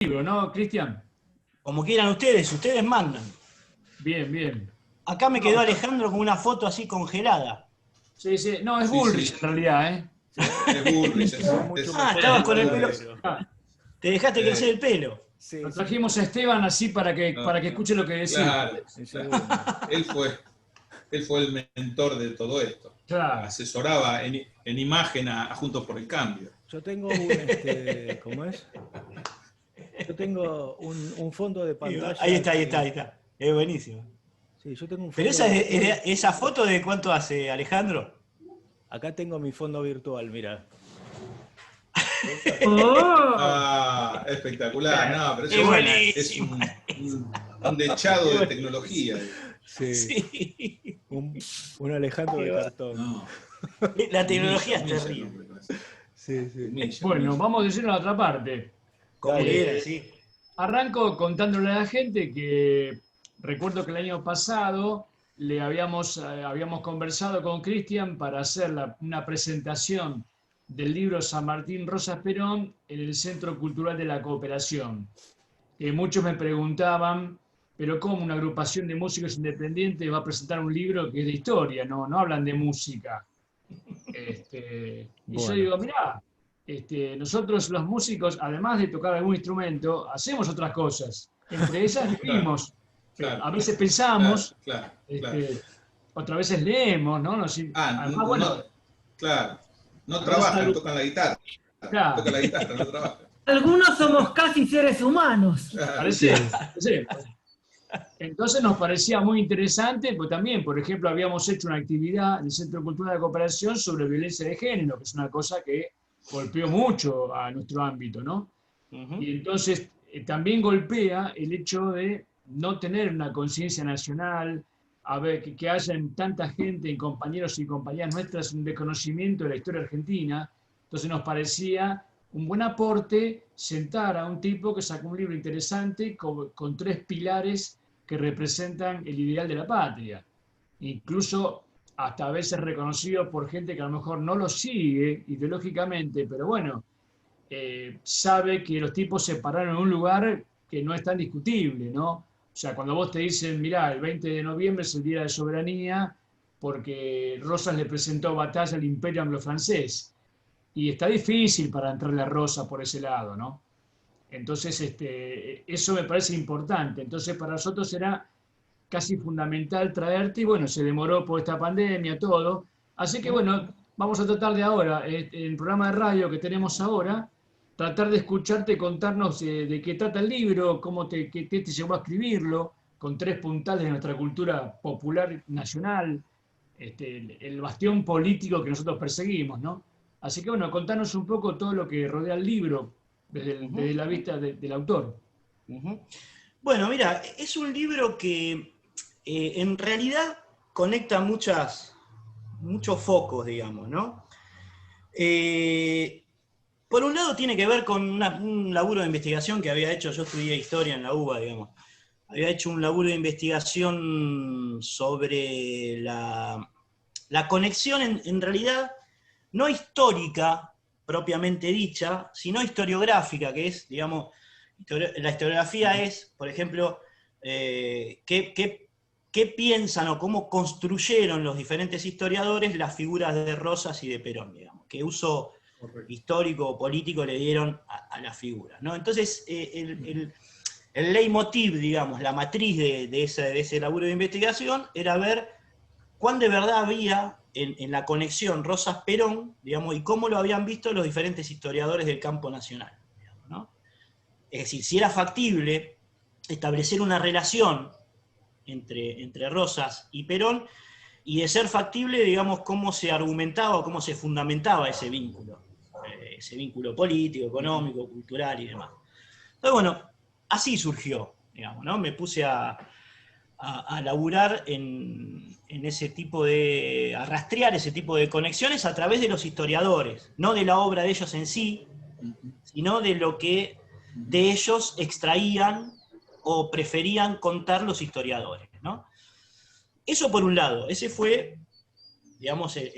libro, ¿no, Cristian? Como quieran ustedes mandan. Bien, bien. Acá me quedó Alejandro con una foto así congelada. Sí, sí. No, es Sí, Bullrich sí. en realidad, ¿eh? Es Bullrich. Estabas con el pelo. Ah, Te dejaste crecer el pelo. lo trajimos a Esteban así para que escuche lo que decimos. Claro, claro. Él fue el mentor de todo esto. Claro. Asesoraba en imagen a Juntos por el Cambio. Yo tengo ¿cómo es? Yo tengo un fondo de pantalla. Ahí está. Es buenísimo. Sí, yo tengo un Pero fondo esa foto de cuánto hace, Alejandro. Acá tengo mi fondo virtual, mira. Ah, espectacular. No, pero eso es un dechado de tecnología. Sí. Un Alejandro de cartón. No. La tecnología es terrible. Sí, sí. Bueno, vamos a decir la otra parte. Como quieran, sí. Arranco contándole a la gente que recuerdo que el año pasado habíamos conversado con Cristian para hacer una presentación del libro San Martín Rosas Perón en el Centro Cultural de la Cooperación. Muchos me preguntaban, pero ¿cómo una agrupación de músicos independientes va a presentar un libro que es de historia? No hablan de música. Y yo digo, mirá, nosotros los músicos, además de tocar algún instrumento, hacemos otras cosas. Entre ellas vivimos. Claro. A veces pensamos, Claro. otras veces leemos, ¿no? Además, bueno, Claro. No trabajan, tocan la guitarra. Claro. Tocan la guitarra, no trabajan. Algunos somos casi seres humanos. Parecía. Sí. Entonces nos parecía muy interesante, pues también, por ejemplo, habíamos hecho una actividad en el Centro Cultural de Cooperación sobre violencia de género, que es una cosa que golpeó mucho a nuestro ámbito, ¿no? Y entonces también golpea el hecho de no tener una conciencia nacional, a ver, que haya en tanta gente, en compañeros y compañeras nuestras, un desconocimiento de la historia argentina. Entonces nos parecía un buen aporte sentar a un tipo que sacó un libro interesante con 3 pilares que representan el ideal de la patria. Incluso hasta a veces reconocido por gente que a lo mejor no lo sigue ideológicamente, pero bueno, sabe que los tipos se pararon en un lugar que no es tan discutible, ¿no? O sea, cuando vos te dicen, mirá, el 20 de noviembre es el Día de Soberanía porque Rosas le presentó batalla al Imperio Anglo-Francés. Y está difícil para entrarle a Rosa por ese lado, ¿no? Entonces, eso me parece importante. Entonces, para nosotros era casi fundamental traerte, y bueno, se demoró por esta pandemia, todo. Así que, bueno, vamos a tratar de ahora, en el programa de radio que tenemos ahora, tratar de escucharte, contarnos de qué trata el libro, qué te llevó a escribirlo, con 3 puntales de nuestra cultura popular nacional, el bastión político que nosotros perseguimos, ¿no? Así que bueno, contanos un poco todo lo que rodea el libro desde la vista del autor. Bueno, mira, es un libro que en realidad conecta muchos focos, digamos, ¿no? Por un lado tiene que ver con un laburo de investigación que había hecho, yo estudié historia en la UBA, digamos. Había hecho un laburo de investigación sobre la conexión en realidad no histórica propiamente dicha, sino historiográfica, que es, digamos, la historiografía es, por ejemplo, qué piensan o cómo construyeron los diferentes historiadores las figuras de Rosas y de Perón, digamos, qué uso histórico o político le dieron a las figuras, ¿no? Entonces, el leitmotiv, digamos, la matriz de ese laburo de investigación era ver cuán de verdad había en la conexión Rosas-Perón, digamos, y cómo lo habían visto los diferentes historiadores del campo nacional, digamos, ¿no? Es decir, si era factible establecer una relación entre Rosas y Perón, y de ser factible, digamos, cómo se argumentaba o cómo se fundamentaba ese vínculo político, económico, cultural y demás. Entonces, bueno, así surgió, digamos, ¿no? Me puse a laburar en ese tipo a rastrear ese tipo de conexiones a través de los historiadores, no de la obra de ellos en sí, sino de lo que de ellos extraían o preferían contar los historiadores, ¿no? Eso por un lado, ese fue, digamos, el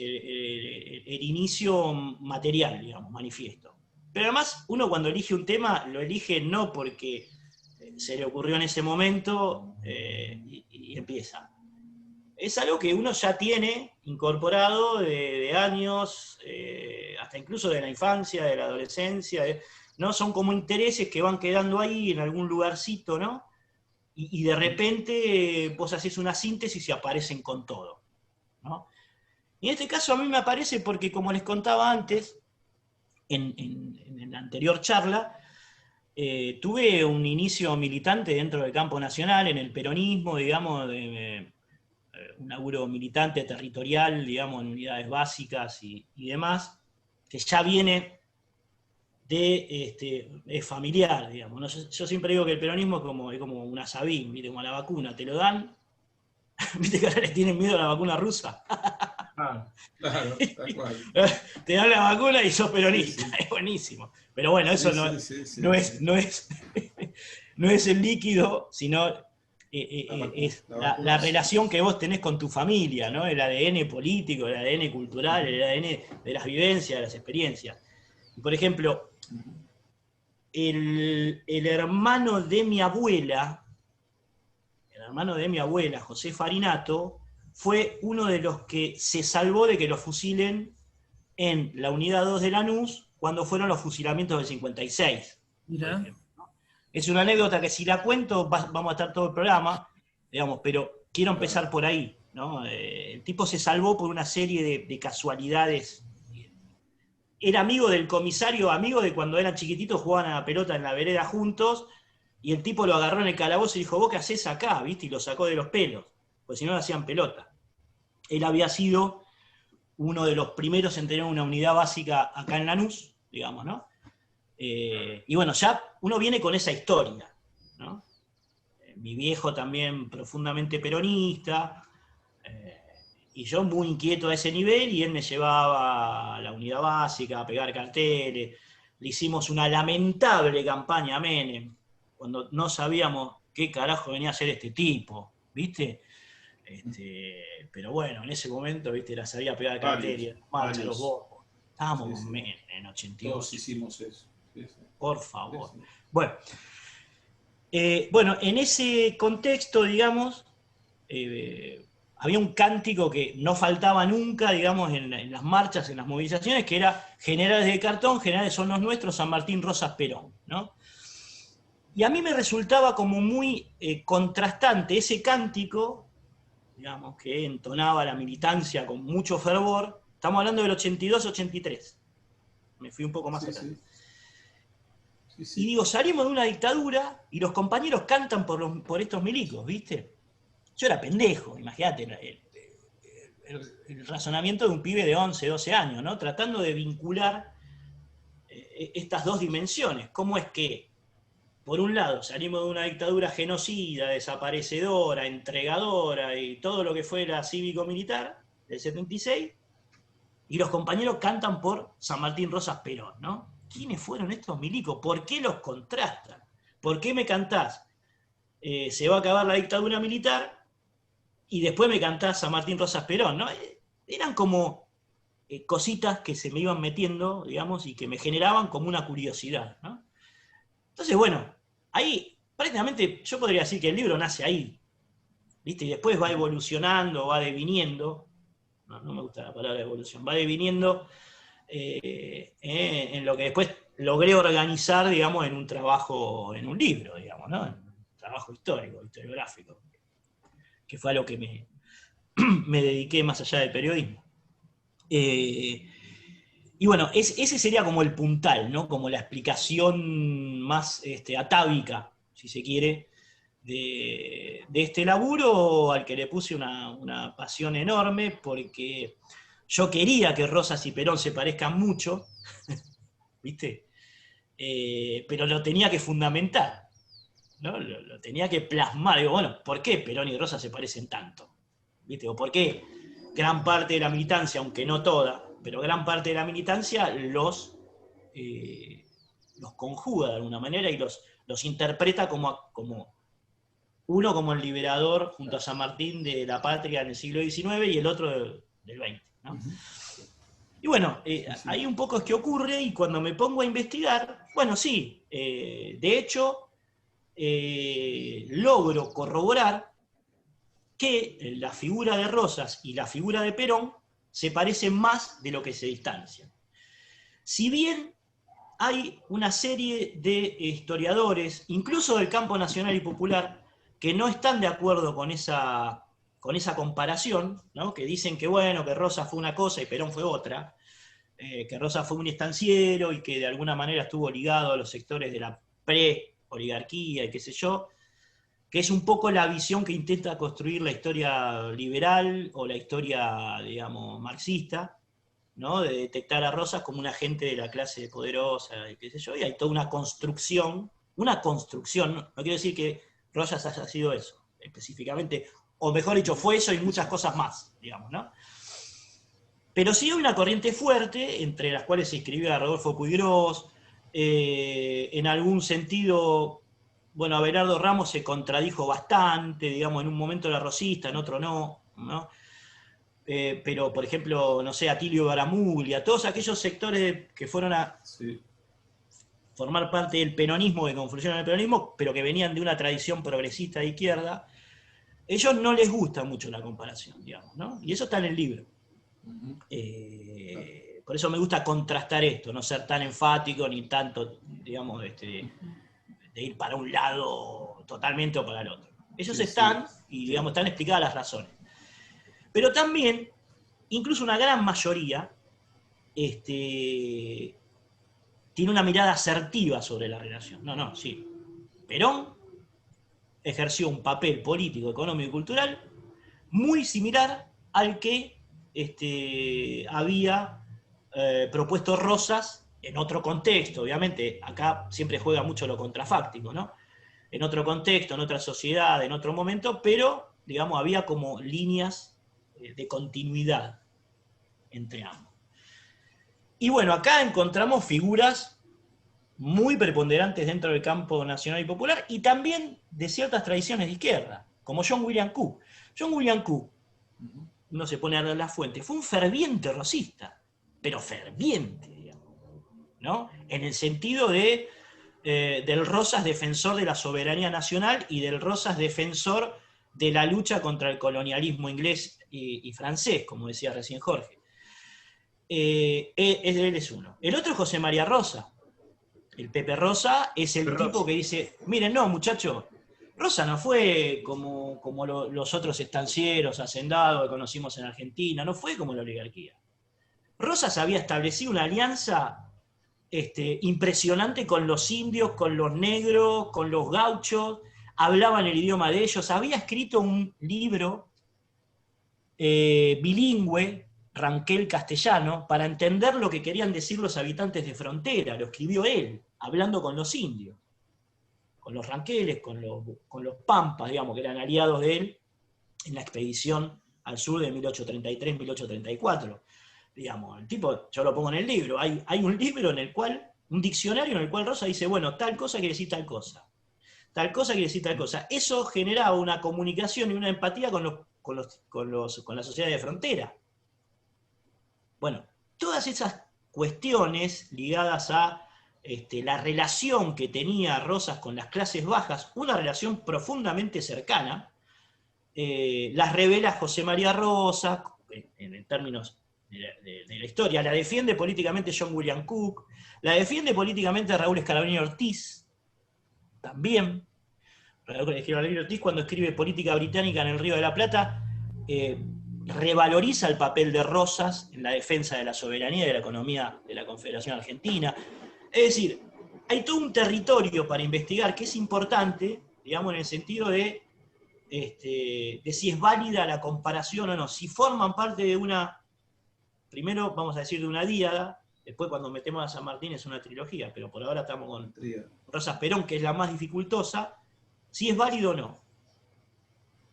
inicio material, digamos, manifiesto. Pero además, uno cuando elige un tema, lo elige no porque se le ocurrió en ese momento y empieza. Es algo que uno ya tiene incorporado de años, hasta incluso de la infancia, de la adolescencia, ¿no? Son como intereses que van quedando ahí en algún lugarcito, ¿no? Y de repente vos haces una síntesis y aparecen con todo, ¿no? Y en este caso a mí me aparece porque, como les contaba antes, en la anterior charla, tuve un inicio militante dentro del campo nacional, en el peronismo, digamos, un laburo militante territorial, digamos, en unidades básicas y demás, que ya viene es familiar, digamos, ¿no? Yo siempre digo que el peronismo es como un asabín, ¿viste? Como la vacuna, te lo dan, viste que ahora le tienen miedo a la vacuna rusa. Claro, tal cual. Te dan la vacuna y sos peronista, es buenísimo. Pero bueno, eso no es el líquido, sino es la relación que vos tenés con tu familia, ¿no? El ADN político, el ADN cultural, el ADN de las vivencias, de las experiencias. Y por ejemplo, el hermano de mi abuela, José Farinato, fue uno de los que se salvó de que lo fusilen en la unidad 2 de Lanús cuando fueron los fusilamientos del 56. Mirá. Es una anécdota que si la cuento vamos a estar todo el programa, digamos, pero quiero empezar por ahí, ¿no? El tipo se salvó por una serie de casualidades. Era amigo del comisario, amigo de cuando eran chiquititos, jugaban a la pelota en la vereda juntos, y el tipo lo agarró en el calabozo y dijo, ¿vos qué hacés acá? ¿Viste? Y lo sacó de los pelos, pues si no, no hacían pelota. Él había sido uno de los primeros en tener una unidad básica acá en Lanús, digamos, ¿no? Y bueno, ya uno viene con esa historia, ¿no? Mi viejo también profundamente peronista, y yo muy inquieto a ese nivel, y él me llevaba a la unidad básica a pegar carteles. Le hicimos una lamentable campaña a Menem, cuando no sabíamos qué carajo venía a hacer este tipo, ¿viste? Pero bueno, en ese momento, ¿viste? La sabía pegar carteles, marcha los bobos. Estábamos con Menem en 82. Todos hicimos eso. Sí. Por favor. Sí. Bueno, en ese contexto, digamos, había un cántico que no faltaba nunca, digamos, en las marchas, en las movilizaciones, que era Generales de cartón, generales son los nuestros, San Martín, Rosas, Perón, ¿no? Y a mí me resultaba como muy contrastante ese cántico, digamos, que entonaba la militancia con mucho fervor. Estamos hablando del 82-83. Me fui un poco más atrás. Sí. Y digo, salimos de una dictadura y los compañeros cantan por estos milicos, ¿viste? Yo era pendejo, imagínate el razonamiento de un pibe de 11, 12 años, ¿no? Tratando de vincular estas dos dimensiones. ¿Cómo es que, por un lado, salimos de una dictadura genocida, desaparecedora, entregadora y todo lo que fue la cívico-militar del 76, y los compañeros cantan por San Martín, Rosas, Perón, ¿no? ¿Quiénes fueron estos milicos? ¿Por qué los contrastan? ¿Por qué me cantás? Se va a acabar la dictadura militar y después me cantás San Martín, Rosas, Perón, ¿no? Eran como cositas que se me iban metiendo, digamos, y que me generaban como una curiosidad, ¿no? Entonces, bueno, ahí prácticamente yo podría decir que el libro nace ahí, ¿viste? Y después va evolucionando, va deviniendo, no me gusta la palabra evolución, va deviniendo en lo que después logré organizar, digamos, en un trabajo, en un libro, digamos, ¿no? En un trabajo histórico, historiográfico, que fue a lo que me dediqué más allá del periodismo. Y bueno, ese sería como el puntal, ¿no? Como la explicación más atávica, si se quiere, de este laburo, al que le puse una pasión enorme, porque yo quería que Rosas y Perón se parezcan mucho, ¿viste? Pero lo tenía que fundamentar, ¿no? Lo tenía que plasmar. Digo, bueno, ¿por qué Perón y Rosas se parecen tanto? ¿Viste? ¿O por qué gran parte de la militancia, aunque no toda, pero gran parte de la militancia los conjuga de alguna manera y los interpreta como uno como el liberador junto a San Martín de la patria en el siglo XIX y el otro del XX, ¿no? Y bueno, ahí un poco es que ocurre, y cuando me pongo a investigar, bueno, sí, de hecho, logro corroborar que la figura de Rosas y la figura de Perón se parecen más de lo que se distancian. Si bien hay una serie de historiadores, incluso del campo nacional y popular, que no están de acuerdo con esa comparación, ¿no? Que dicen que bueno, que Rosas fue una cosa y Perón fue otra, que Rosas fue un estanciero y que de alguna manera estuvo ligado a los sectores de la pre-oligarquía y qué sé yo, que es un poco la visión que intenta construir la historia liberal o la historia, digamos, marxista, ¿no? De detectar a Rosas como un agente de la clase poderosa y qué sé yo, y hay toda una construcción, no quiero decir que Rosas haya sido eso, específicamente, o mejor dicho, fue eso y muchas cosas más, digamos, ¿no? Pero sí hay una corriente fuerte, entre las cuales se inscribía Rodolfo Puiggrós, en algún sentido, bueno, Abelardo Ramos se contradijo bastante, digamos, en un momento era rosista, en otro no, ¿no? Pero, por ejemplo, no sé, Atilio Baramuglia, todos aquellos sectores que fueron a formar parte del peronismo, que confluyeron en el peronismo, pero que venían de una tradición progresista de izquierda, ellos no les gusta mucho la comparación, digamos, ¿no? Y eso está en el libro. Por eso me gusta contrastar esto, no ser tan enfático ni tanto, digamos, de ir para un lado totalmente o para el otro. Ellos están, y digamos, están explicadas las razones. Pero también, incluso una gran mayoría, tiene una mirada asertiva sobre la relación. No, sí. Perón ejerció un papel político, económico y cultural muy similar al que había propuesto Rosas en otro contexto. Obviamente, acá siempre juega mucho lo contrafáctico, ¿no? En otro contexto, en otra sociedad, en otro momento, pero, digamos, había como líneas de continuidad entre ambos. Y bueno, acá encontramos figuras muy preponderantes dentro del campo nacional y popular, y también de ciertas tradiciones de izquierda, como John William Cook. John William Cook, uno se pone a leer las fuentes, fue un ferviente rosista, pero ferviente, digamos, ¿no? En el sentido del Rosas defensor de la soberanía nacional y del Rosas defensor de la lucha contra el colonialismo inglés y francés, como decía recién Jorge. Él es uno. El otro es José María Rosa. El Pepe Rosa es el tipo que dice, miren, no, muchachos, Rosa no fue como los otros estancieros, hacendados que conocimos en Argentina, no fue como la oligarquía. Rosas había establecido una alianza impresionante con los indios, con los negros, con los gauchos, hablaban el idioma de ellos, había escrito un libro bilingüe, Ranquel castellano, para entender lo que querían decir los habitantes de frontera, lo escribió él, hablando con los indios, con los ranqueles, con los pampas, digamos, que eran aliados de él en la expedición al sur de 1833-1834. Digamos, el tipo, yo lo pongo en el libro, hay un libro en el cual, un diccionario en el cual Rosa dice, bueno, tal cosa quiere decir tal cosa, tal cosa quiere decir tal cosa. Eso generaba una comunicación y una empatía con la sociedad de frontera. Bueno, todas esas cuestiones ligadas a la relación que tenía Rosas con las clases bajas, una relación profundamente cercana, las revela José María Rosas, en términos de la historia, la defiende políticamente John William Cook, la defiende políticamente Raúl Escalabrini Ortiz, también. Raúl Escalabrini Ortiz, cuando escribe Política Británica en el Río de la Plata, revaloriza el papel de Rosas en la defensa de la soberanía y de la economía de la Confederación Argentina. Es decir, hay todo un territorio para investigar que es importante, digamos, en el sentido de si es válida la comparación o no, si forman parte de una, primero vamos a decir de una díada, después cuando metemos a San Martín es una trilogía, pero por ahora estamos con Rosas Perón, que es la más dificultosa, si es válido o no.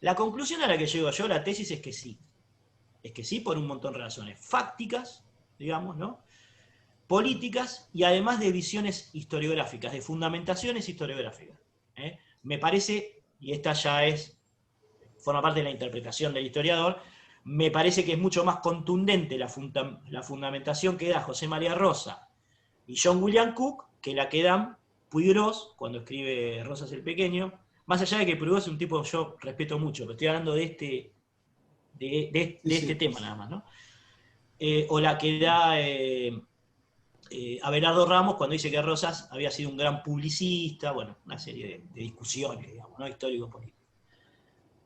La conclusión a la que llego yo, la tesis, es que sí. Es que sí por un montón de razones fácticas, digamos, ¿no? Políticas y además de visiones historiográficas, de fundamentaciones historiográficas. Me parece, y esta ya forma parte de la interpretación del historiador, me parece que es mucho más contundente la fundamentación que da José María Rosa y John William Cook que la que dan Puiggrós cuando escribe Rosas el Pequeño, más allá de que Puiggrós es un tipo que yo respeto mucho, pero estoy hablando de este tema nada más, ¿no? O la que da Abelardo Ramos cuando dice que Rosas había sido un gran publicista, bueno, una serie de discusiones, digamos, ¿no? Histórico-políticas.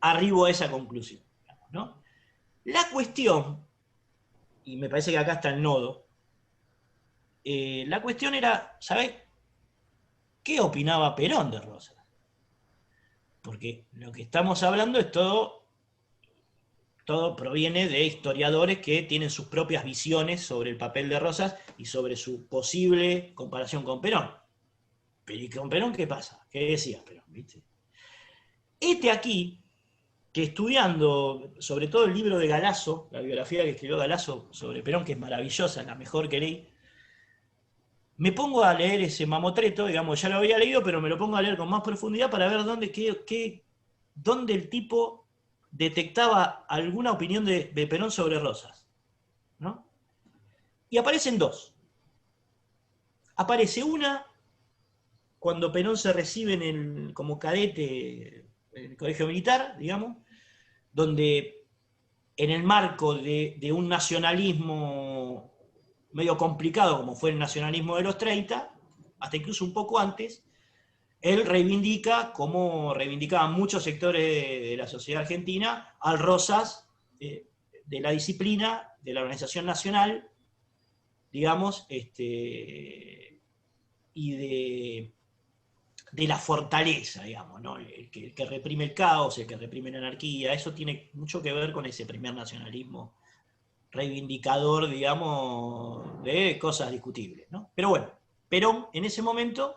Arribo a esa conclusión, digamos, ¿no? La cuestión, y me parece que acá está el nodo, la cuestión era, ¿sabés qué opinaba Perón de Rosas? Porque lo que estamos hablando es todo proviene de historiadores que tienen sus propias visiones sobre el papel de Rosas y sobre su posible comparación con Perón. Pero ¿y con Perón qué pasa? ¿Qué decía Perón? ¿Viste? Aquí, que estudiando sobre todo el libro de Galasso, la biografía que escribió Galasso sobre Perón, que es maravillosa, la mejor que leí, me pongo a leer ese mamotreto, digamos, ya lo había leído, pero me lo pongo a leer con más profundidad para ver dónde el tipo detectaba alguna opinión de Perón sobre Rosas, ¿no? Y aparecen dos. Aparece una cuando Perón se recibe como cadete en el colegio militar, digamos, donde en el marco de un nacionalismo medio complicado como fue el nacionalismo de los 30, hasta incluso un poco antes, él reivindica, como reivindicaban muchos sectores de la sociedad argentina, al Rosas de la disciplina, de la organización nacional, digamos, y de la fortaleza, digamos, ¿no? El que reprime el caos, el que reprime la anarquía, eso tiene mucho que ver con ese primer nacionalismo reivindicador, digamos, de cosas discutibles, ¿no? Pero bueno, Perón en ese momento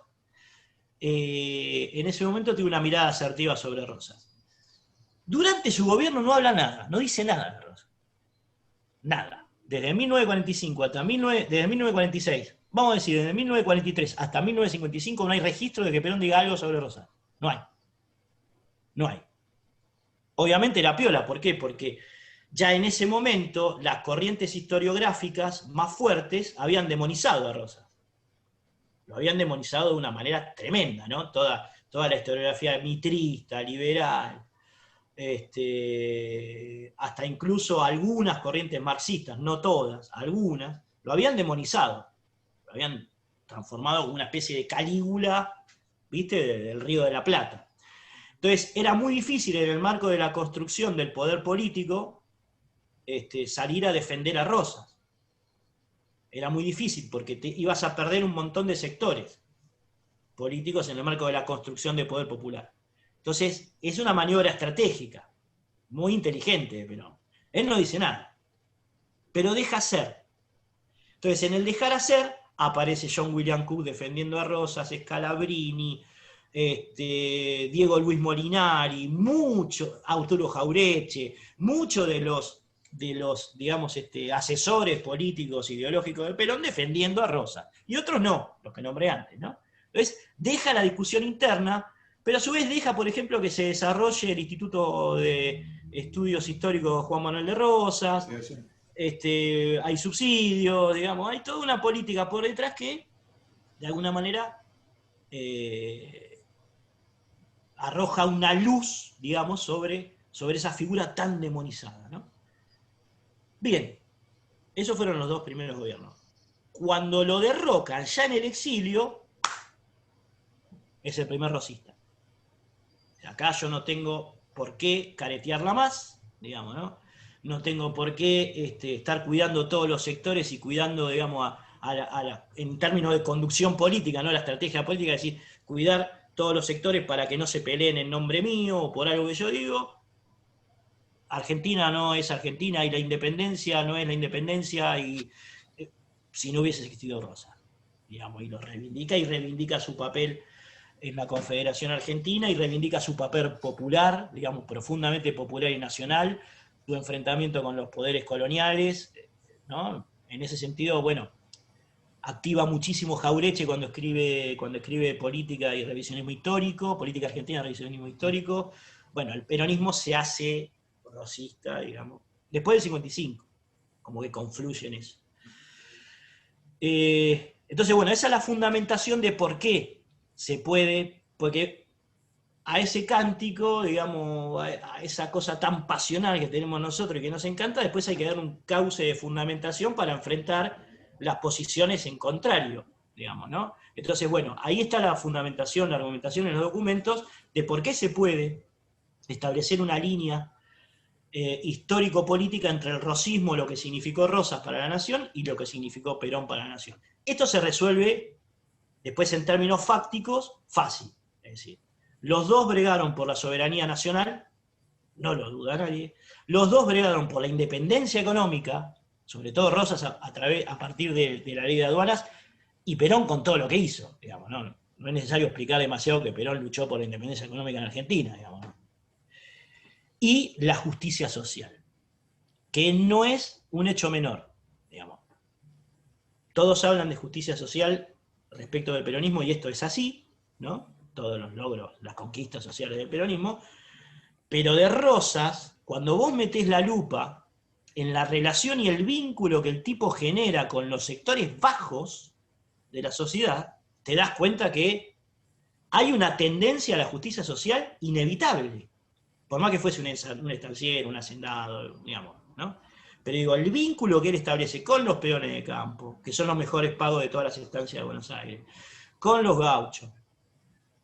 tiene una mirada asertiva sobre Rosas. Durante su gobierno no habla nada, no dice nada de Rosas. Nada. Desde 1945 desde 1946, vamos a decir, desde 1943 hasta 1955 no hay registro de que Perón diga algo sobre Rosas. No hay. No hay. Obviamente la piola, ¿por qué? Porque ya en ese momento las corrientes historiográficas más fuertes habían demonizado a Rosas. Lo habían demonizado de una manera tremenda, ¿no? Toda la historiografía mitrista, liberal, hasta incluso algunas corrientes marxistas, no todas, algunas, lo habían demonizado, lo habían transformado como una especie de Calígula, ¿viste?, del Río de la Plata. Entonces era muy difícil en el marco de la construcción del poder político salir a defender a Rosas. Era muy difícil porque ibas a perder un montón de sectores políticos en el marco de la construcción de poder popular. Entonces, es una maniobra estratégica, muy inteligente de Perón. Él no dice nada, pero deja hacer. Entonces, en el dejar hacer, aparece John William Cook defendiendo a Rosas, Scalabrini, Diego Luis Molinari, Arturo Jaureche, muchos de los digamos, asesores políticos, ideológicos de Perón defendiendo a Rosas. Y otros no, los que nombré antes, ¿no? Entonces, deja la discusión interna, pero a su vez deja, por ejemplo, que se desarrolle el Instituto de Estudios Históricos Juan Manuel de Rosas, hay subsidios, digamos, hay toda una política por detrás que, de alguna manera, arroja una luz, digamos, sobre esa figura tan demonizada, ¿no? Bien, esos fueron los dos primeros gobiernos. Cuando lo derrocan ya en el exilio, es el primer rosista. Acá yo no tengo por qué caretearla más, digamos, ¿no? No tengo por qué estar cuidando todos los sectores y cuidando, digamos, en términos de conducción política, ¿no? La estrategia política, es decir, cuidar todos los sectores para que no se peleen en nombre mío o por algo que yo digo. Argentina no es Argentina y la independencia no es la independencia si no hubiese existido Rosas, digamos, y lo reivindica su papel en la Confederación Argentina y reivindica su papel popular, digamos, profundamente popular y nacional, su enfrentamiento con los poderes coloniales, ¿no? En ese sentido, bueno, activa muchísimo Jaureche cuando escribe política y revisionismo histórico, política argentina y revisionismo histórico. Bueno, el peronismo se hace rosista, digamos, después del 55, como que confluye en eso. Entonces, bueno, esa es la fundamentación de por qué se puede, porque a ese cántico, digamos, a esa cosa tan pasional que tenemos nosotros y que nos encanta, después hay que dar un cauce de fundamentación para enfrentar las posiciones en contrario, digamos, ¿no? Entonces, bueno, ahí está la fundamentación, la argumentación en los documentos de por qué se puede establecer una línea histórico-política entre el rosismo, lo que significó Rosas para la nación, y lo que significó Perón para la nación. Esto se resuelve después en términos fácticos, fácil. Es decir, los dos bregaron por la soberanía nacional, no lo duda nadie. Los dos bregaron por la independencia económica, sobre todo Rosas a partir de la ley de aduanas, y Perón con todo lo que hizo. Digamos, no es necesario explicar demasiado que Perón luchó por la independencia económica en Argentina. Digamos, ¿no? Y la justicia social, que no es un hecho menor. Digamos. Todos hablan de justicia social respecto del peronismo, y esto es así, ¿no? Todos los logros, las conquistas sociales del peronismo, pero de Rosas, cuando vos metés la lupa en la relación y el vínculo que el tipo genera con los sectores bajos de la sociedad, te das cuenta que hay una tendencia a la justicia social inevitable, por más que fuese un estanciero, un hacendado, digamos, ¿no? Pero digo, el vínculo que él establece con los peones de campo, que son los mejores pagos de todas las estancias de Buenos Aires, con los gauchos,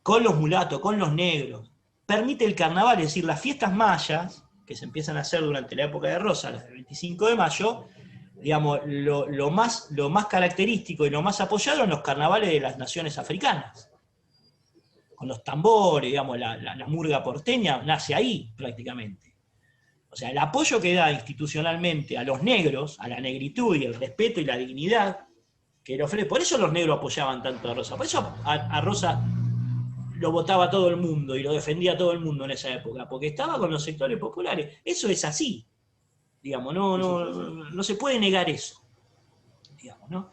con los mulatos, con los negros, permite el carnaval, es decir, las fiestas mayas, que se empiezan a hacer durante la época de Rosas, las del 25 de mayo, digamos, lo más característico y lo más apoyado en los carnavales de las naciones africanas. Con los tambores, digamos, la murga porteña nace ahí prácticamente. O sea, el apoyo que da institucionalmente a los negros, a la negritud y el respeto y la dignidad que le ofrece, por eso los negros apoyaban tanto a Rosa, por eso a Rosa lo votaba todo el mundo y lo defendía todo el mundo en esa época, porque estaba con los sectores populares. Eso es así, digamos, no se puede negar eso, digamos, ¿no?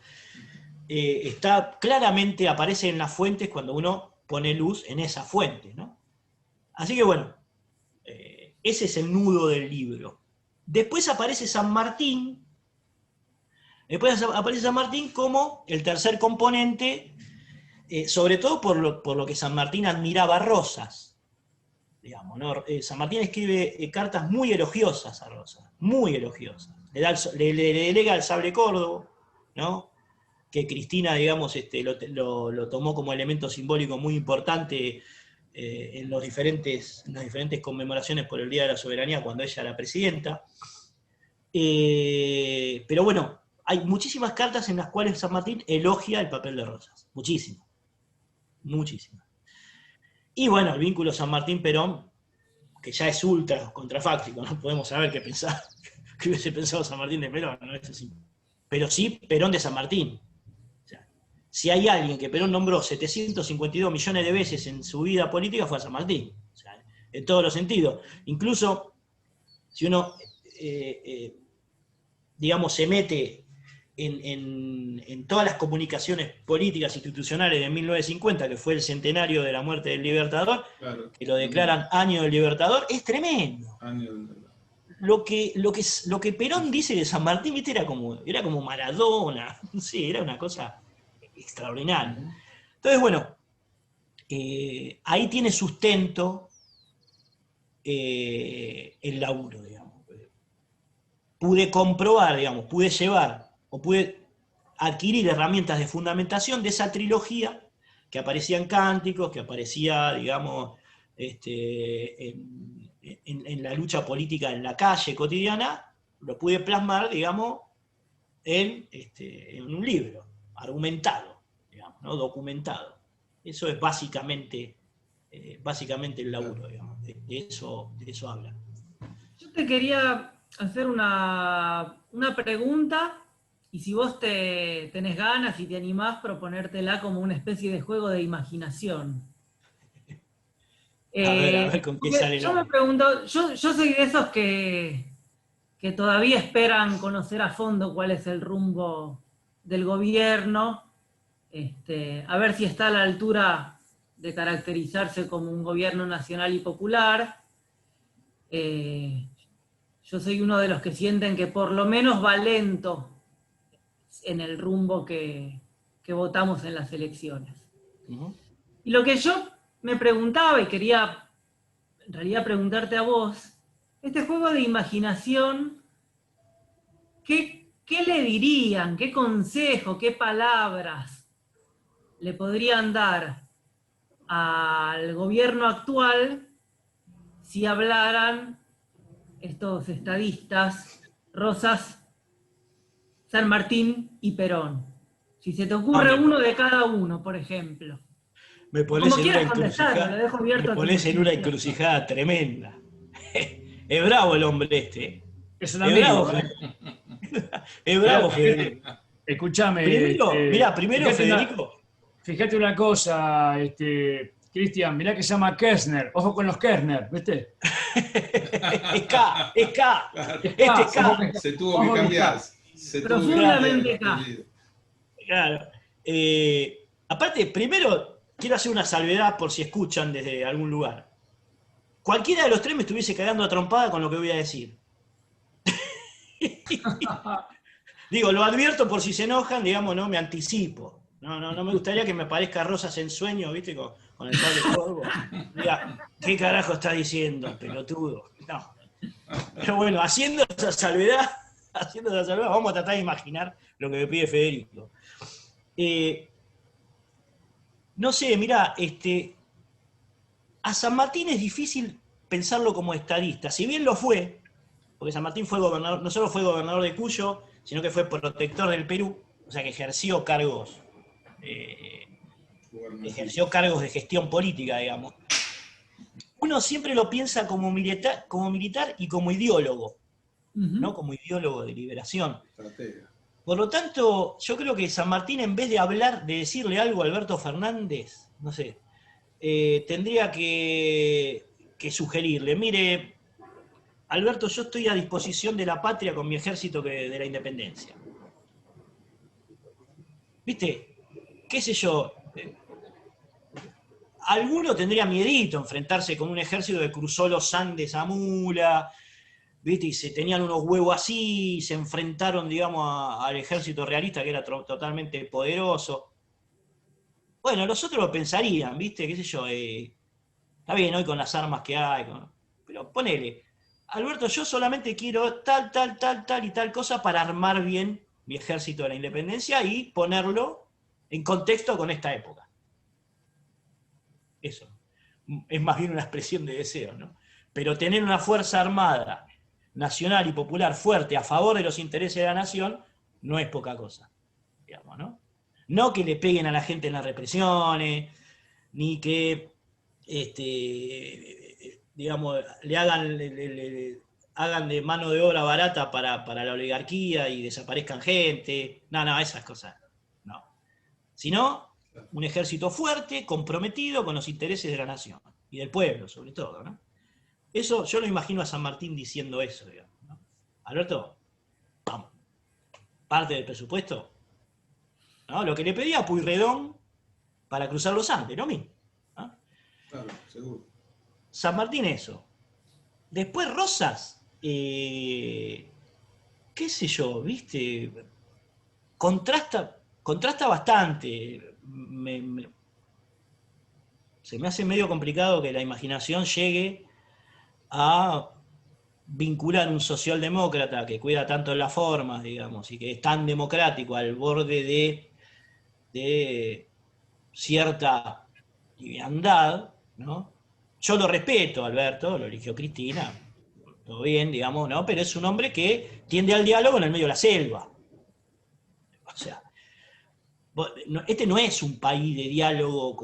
Está claramente, aparece en las fuentes cuando uno pone luz en esa fuente, ¿no? Así que bueno, ese es el nudo del libro. Después aparece San Martín, como el tercer componente, sobre todo por lo que San Martín admiraba a Rosas. Digamos, ¿no? San Martín escribe cartas muy elogiosas a Rosas, muy elogiosas. Le delega el sable córdobo, ¿no? Que Cristina, digamos, lo tomó como elemento simbólico muy importante en las diferentes conmemoraciones por el Día de la Soberanía cuando ella era presidenta. Pero bueno, hay muchísimas cartas en las cuales San Martín elogia el papel de Rosas, muchísimas. Y bueno, el vínculo San Martín-Perón, que ya es ultra contrafáctico, no podemos saber qué hubiese pensado San Martín de Perón, ¿no? Eso sí. Pero sí Perón de San Martín. O sea, si hay alguien que Perón nombró 752 millones de veces en su vida política fue a San Martín. O sea, en todos los sentidos. Incluso si uno, digamos, se mete en todas las comunicaciones políticas institucionales de 1950, que fue el centenario de la muerte del Libertador, claro, que lo declaran año del Libertador, es tremendo. Lo que Perón dice de San Martín, ¿viste? Era como Maradona, sí, era una cosa extraordinaria. Entonces, bueno, ahí tiene sustento el laburo, digamos. Pude comprobar, digamos, pude adquirir herramientas de fundamentación de esa trilogía, que aparecía en cánticos, que aparecía, digamos, en la lucha política en la calle cotidiana, lo pude plasmar, digamos, en un libro, argumentado, digamos, ¿no? Documentado. Eso es básicamente el laburo, digamos, de eso habla. Yo te quería hacer una pregunta, y si vos tenés ganas y te animás, proponértela como una especie de juego de imaginación. A ver con qué sale. Yo me pregunto, yo soy de esos que todavía esperan conocer a fondo cuál es el rumbo del gobierno, a ver si está a la altura de caracterizarse como un gobierno nacional y popular. yo soy uno de los que sienten que por lo menos va lento en el rumbo que votamos en las elecciones. Y lo que yo me preguntaba, y quería en realidad preguntarte a vos, este juego de imaginación, ¿qué le dirían? ¿Qué consejo, qué palabras le podrían dar al gobierno actual si hablaran estos estadistas, Rosas, San Martín y Perón? Si se te ocurre uno de cada uno, por ejemplo. Me pones Como quieras contestar, lo dejo abierto. Me pones en una encrucijada tremenda. Es bravo el hombre este. Es un amigo. Es bravo, Federico. Escúchame. Primero Federico. Fíjate una cosa, Cristian, mirá que se llama Kirchner. Ojo con los Kirchner, ¿viste? Es K. Este es K. Se tuvo que cambiar. Profundamente K. Claro. Aparte, primero, quiero hacer una salvedad por si escuchan desde algún lugar. Cualquiera de los tres me estuviese cagando a trompada con lo que voy a decir. Digo, lo advierto por si se enojan, digamos, no me anticipo. No me gustaría que me aparezca Rosas en sueño, ¿viste? Con el sable corvo. Diga, ¿qué carajo está diciendo, pelotudo? No. Pero bueno, haciendo esa salvedad, vamos a tratar de imaginar lo que me pide Federico. No sé, mirá, a San Martín es difícil pensarlo como estadista. Si bien lo fue, porque San Martín fue gobernador, no solo fue gobernador de Cuyo, sino que fue protector del Perú, o sea que ejerció cargos de gestión política, digamos. Uno siempre lo piensa como militar y como ideólogo, ¿no? Como ideólogo de liberación. Estratega. Por lo tanto, yo creo que San Martín, en vez de decirle algo a Alberto Fernández, no sé, tendría que sugerirle, mire, Alberto, yo estoy a disposición de la patria con mi ejército de la independencia. ¿Viste? ¿Qué sé yo? Alguno tendría miedito enfrentarse con un ejército que cruzó los Andes a mula, ¿viste? Y se tenían unos huevos así, y se enfrentaron, digamos, al ejército realista, que era totalmente poderoso. Bueno, los otros lo pensarían, ¿viste? ¿Qué sé yo? Está bien, hoy con las armas que hay, pero ponele, Alberto, yo solamente quiero tal y tal cosa para armar bien mi ejército de la independencia y ponerlo en contexto con esta época. Eso. Es más bien una expresión de deseo, ¿no? Pero tener una fuerza armada, nacional y popular fuerte a favor de los intereses de la nación, no es poca cosa, digamos, ¿no? No que le peguen a la gente en las represiones, ni que, digamos, le hagan de mano de obra barata para la oligarquía y desaparezcan gente. No, esas cosas, no. Sino un ejército fuerte, comprometido con los intereses de la nación y del pueblo, sobre todo, ¿no? Eso, yo lo imagino a San Martín diciendo eso, digamos, ¿no? Alberto, vamos, parte del presupuesto, ¿no? Lo que le pedía a Pueyrredón para cruzar los Andes, ¿no? ¿No? Claro, seguro. San Martín eso. Después Rosas, qué sé yo, ¿viste? Contrasta bastante. Se me hace medio complicado que la imaginación llegue a vincular un socialdemócrata que cuida tanto las formas, digamos, y que es tan democrático al borde de cierta liviandad, ¿no? Yo lo respeto, Alberto, lo eligió Cristina, todo bien, digamos, ¿no? Pero es un hombre que tiende al diálogo en el medio de la selva. O sea, este no es un país de diálogo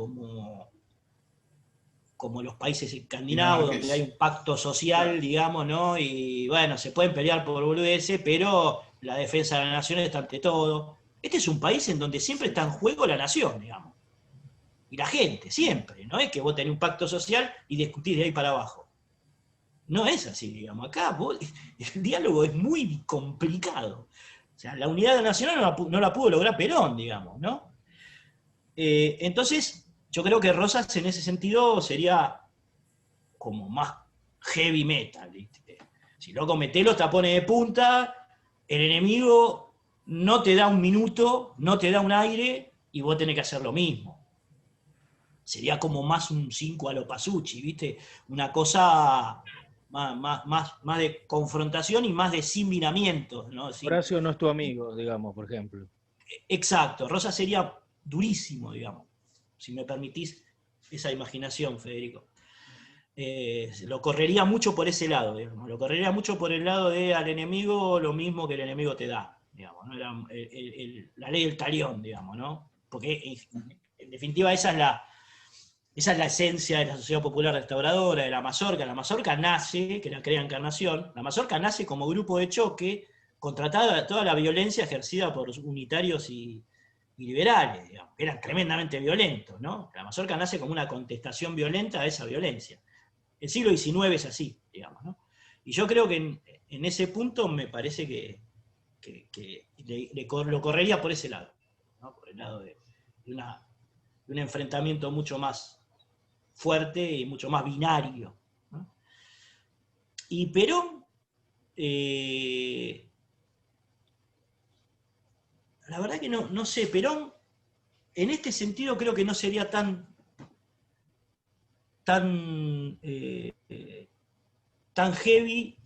como los países escandinavos, donde hay un pacto social, digamos, ¿no? Y bueno, se pueden pelear por boludeces, pero la defensa de la nación está ante todo. Este es un país en donde siempre está en juego la nación, digamos. Y la gente, siempre. No es que vos tenés un pacto social y discutís de ahí para abajo. No es así, digamos. Acá el diálogo es muy complicado. O sea, la unidad nacional no la pudo lograr Perón, digamos, ¿no? Entonces, yo creo que Rosas en ese sentido sería como más heavy metal, ¿viste? Si loco, metés los tapones de punta, el enemigo no te da un minuto, no te da un aire, y vos tenés que hacer lo mismo. Sería como más un 5 a lo Pasucci, ¿viste? Una cosa más de confrontación y más de sin miramientos, ¿no? Horacio no es tu amigo, digamos, por ejemplo. Exacto, Rosa sería durísimo, digamos, si me permitís esa imaginación, Federico. Lo correría mucho por ese lado, digamos. Lo correría mucho por el lado de al enemigo lo mismo que el enemigo te da, digamos, ¿no? La ley del talión, digamos, ¿no? Porque en definitiva esa es la esencia de la sociedad popular restauradora, de la Mazorca. La Mazorca nace, que la crea Encarnación, la Mazorca nace como grupo de choque contra toda la violencia ejercida por unitarios y liberales, digamos, que eran tremendamente violentos, ¿no? La Mazorca nace como una contestación violenta a esa violencia. El siglo XIX es así, digamos, ¿no? Y yo creo que en ese punto me parece que lo correría por ese lado, ¿no? Por el lado de un enfrentamiento mucho más fuerte y mucho más binario, ¿no? Y Perón, la verdad que no sé, Perón en este sentido creo que no sería tan heavy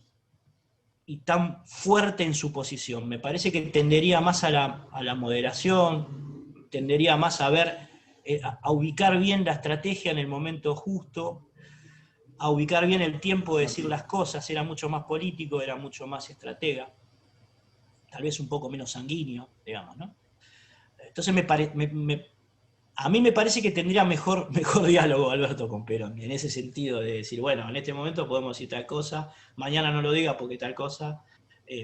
y tan fuerte en su posición. Me parece que tendería más a la moderación, tendería más a ver, a ubicar bien la estrategia en el momento justo, a ubicar bien el tiempo de decir las cosas. Era mucho más político, era mucho más estratega, tal vez un poco menos sanguíneo, digamos, ¿no? Entonces a mí me parece que tendría mejor diálogo Alberto con Perón, en ese sentido de decir, bueno, en este momento podemos decir tal cosa, mañana no lo diga porque tal cosa,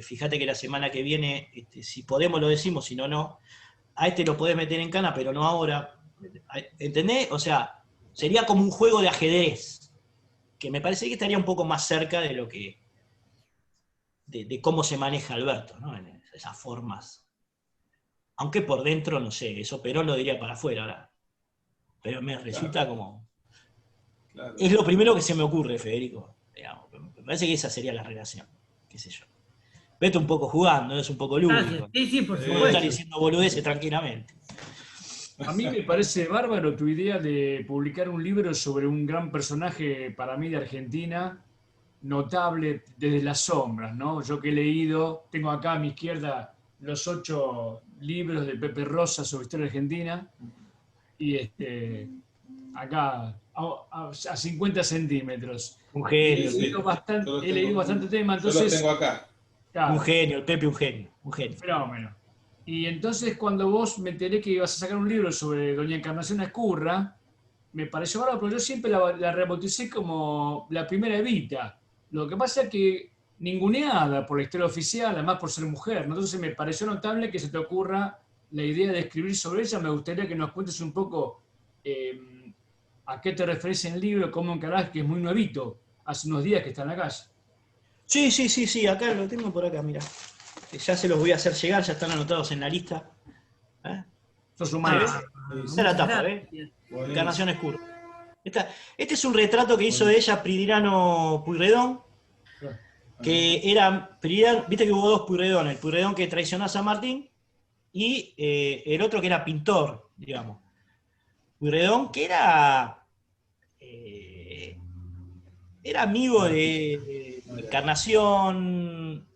fíjate que la semana que viene, si podemos lo decimos, si no, no, a este lo podés meter en cana, pero no ahora, ¿entendés? O sea, sería como un juego de ajedrez, que me parece que estaría un poco más cerca de lo que, de cómo se maneja Alberto, ¿no? En esas formas. Aunque por dentro, no sé, eso Perón lo diría para afuera ahora. Pero me resulta como... Claro. Es lo primero que se me ocurre, Federico. Digamos. Me parece que esa sería la relación. Qué sé yo. Vete un poco jugando, es un poco lúdico. Sí, por supuesto. Estar diciendo boludeces tranquilamente. A mí me parece bárbaro tu idea de publicar un libro sobre un gran personaje para mí de Argentina, notable desde las sombras, ¿no? Yo que he leído, tengo acá a mi izquierda los 8 libros de Pepe Rosa sobre historia argentina, y acá a 50 centímetros. Un genio. He leído bastante tema, entonces... Yo lo tengo acá. Claro, un genio, el Pepe un genio. Fenómeno. Y entonces cuando vos me enteré que ibas a sacar un libro sobre doña Encarnación Ezcurra, me pareció bárbaro, pero yo siempre la rebauticé como la primera Evita. Lo que pasa es que ninguneada por la historia oficial, además por ser mujer, ¿no? Entonces me pareció notable que se te ocurra la idea de escribir sobre ella. Me gustaría que nos cuentes un poco a qué te referís en el libro, cómo encarás, que es muy nuevito, hace unos días que está en la calle. Sí, acá lo tengo por acá, mira. Ya se los voy a hacer llegar, ya están anotados en la lista. Sos humano. Esta es la tapa, ¿ves? Encarnación Ezcurra. Este es un retrato que hizo de ella Pridirano Pueyrredón, que era, viste que hubo 2 Pueyrredón, el Pueyrredón que traicionó a San Martín y el otro que era pintor, digamos. Pueyrredón que era amigo de Encarnación,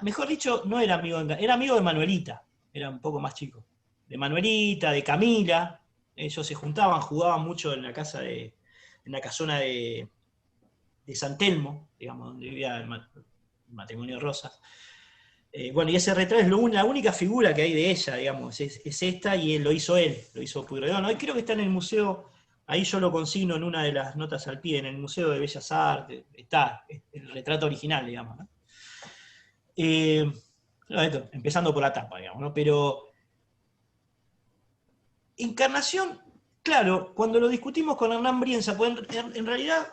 mejor dicho, no era amigo era amigo de Manuelita, era un poco más chico, de Manuelita, de Camila. Ellos se juntaban, jugaban mucho en la casona de San Telmo, digamos, donde vivía el matrimonio Rosas. Bueno, y ese retrato es la única figura que hay de ella, digamos, es esta, y lo hizo Pueyrredón. Hoy creo que está en el museo, ahí yo lo consigno en una de las notas al pie, en el Museo de Bellas Artes, está el retrato original, digamos, ¿no? Empezando por la tapa, digamos, ¿no? Pero Encarnación, claro, cuando lo discutimos con Hernán Brienza, pues en realidad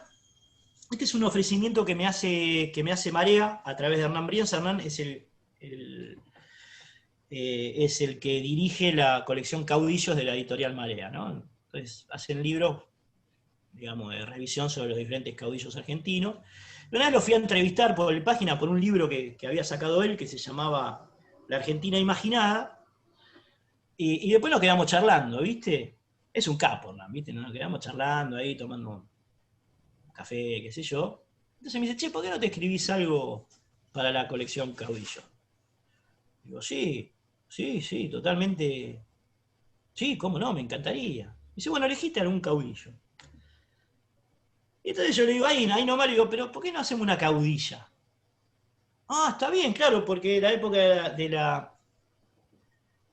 este es un ofrecimiento que me hace Marea a través de Hernán Brienza. Hernán es el que dirige la colección Caudillos de la editorial Marea, ¿no? Entonces hacen libros digamos, de revisión sobre los diferentes caudillos argentinos. Una vez lo fui a entrevistar por la página por un libro que había sacado él, que se llamaba La Argentina Imaginada, y después nos quedamos charlando, ¿viste? Es un capo, Hernán, ¿viste? Nos quedamos charlando ahí, tomando un café, qué sé yo. Entonces me dice, che, ¿por qué no te escribís algo para la colección Caudillo? Digo, sí, totalmente. Sí, cómo no, me encantaría. Dice, bueno, elegiste algún caudillo. Y entonces yo le digo, ahí nomás le digo, pero ¿por qué no hacemos una caudilla? Ah, está bien, claro, porque la época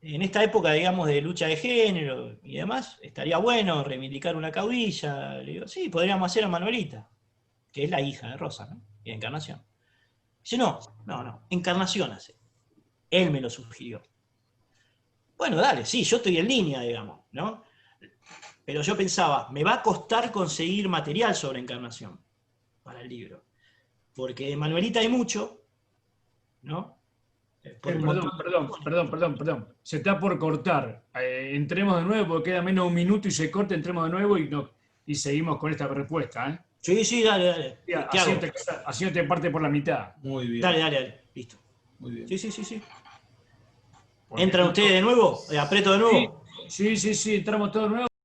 en esta época, digamos, de lucha de género y demás, estaría bueno reivindicar una caudilla. Le digo, sí, podríamos hacer a Manuelita, que es la hija de Rosa, ¿no? Y de Encarnación. Dice, no, Encarnación hace. Él me lo sugirió. Bueno, dale, sí, yo estoy en línea, digamos, ¿no? Pero yo pensaba, me va a costar conseguir material sobre Encarnación para el libro. Porque de Manuelita hay mucho, ¿no? Perdón. Se está por cortar. Entremos de nuevo porque queda menos de un minuto y se corta, entremos de nuevo y seguimos con esta respuesta, ¿eh? Sí, dale. Así no te parte por la mitad. Muy bien. Dale, listo. Muy bien. Sí. ¿Entran ustedes de nuevo? ¿Aprieto de nuevo? Sí, entramos todos de nuevo.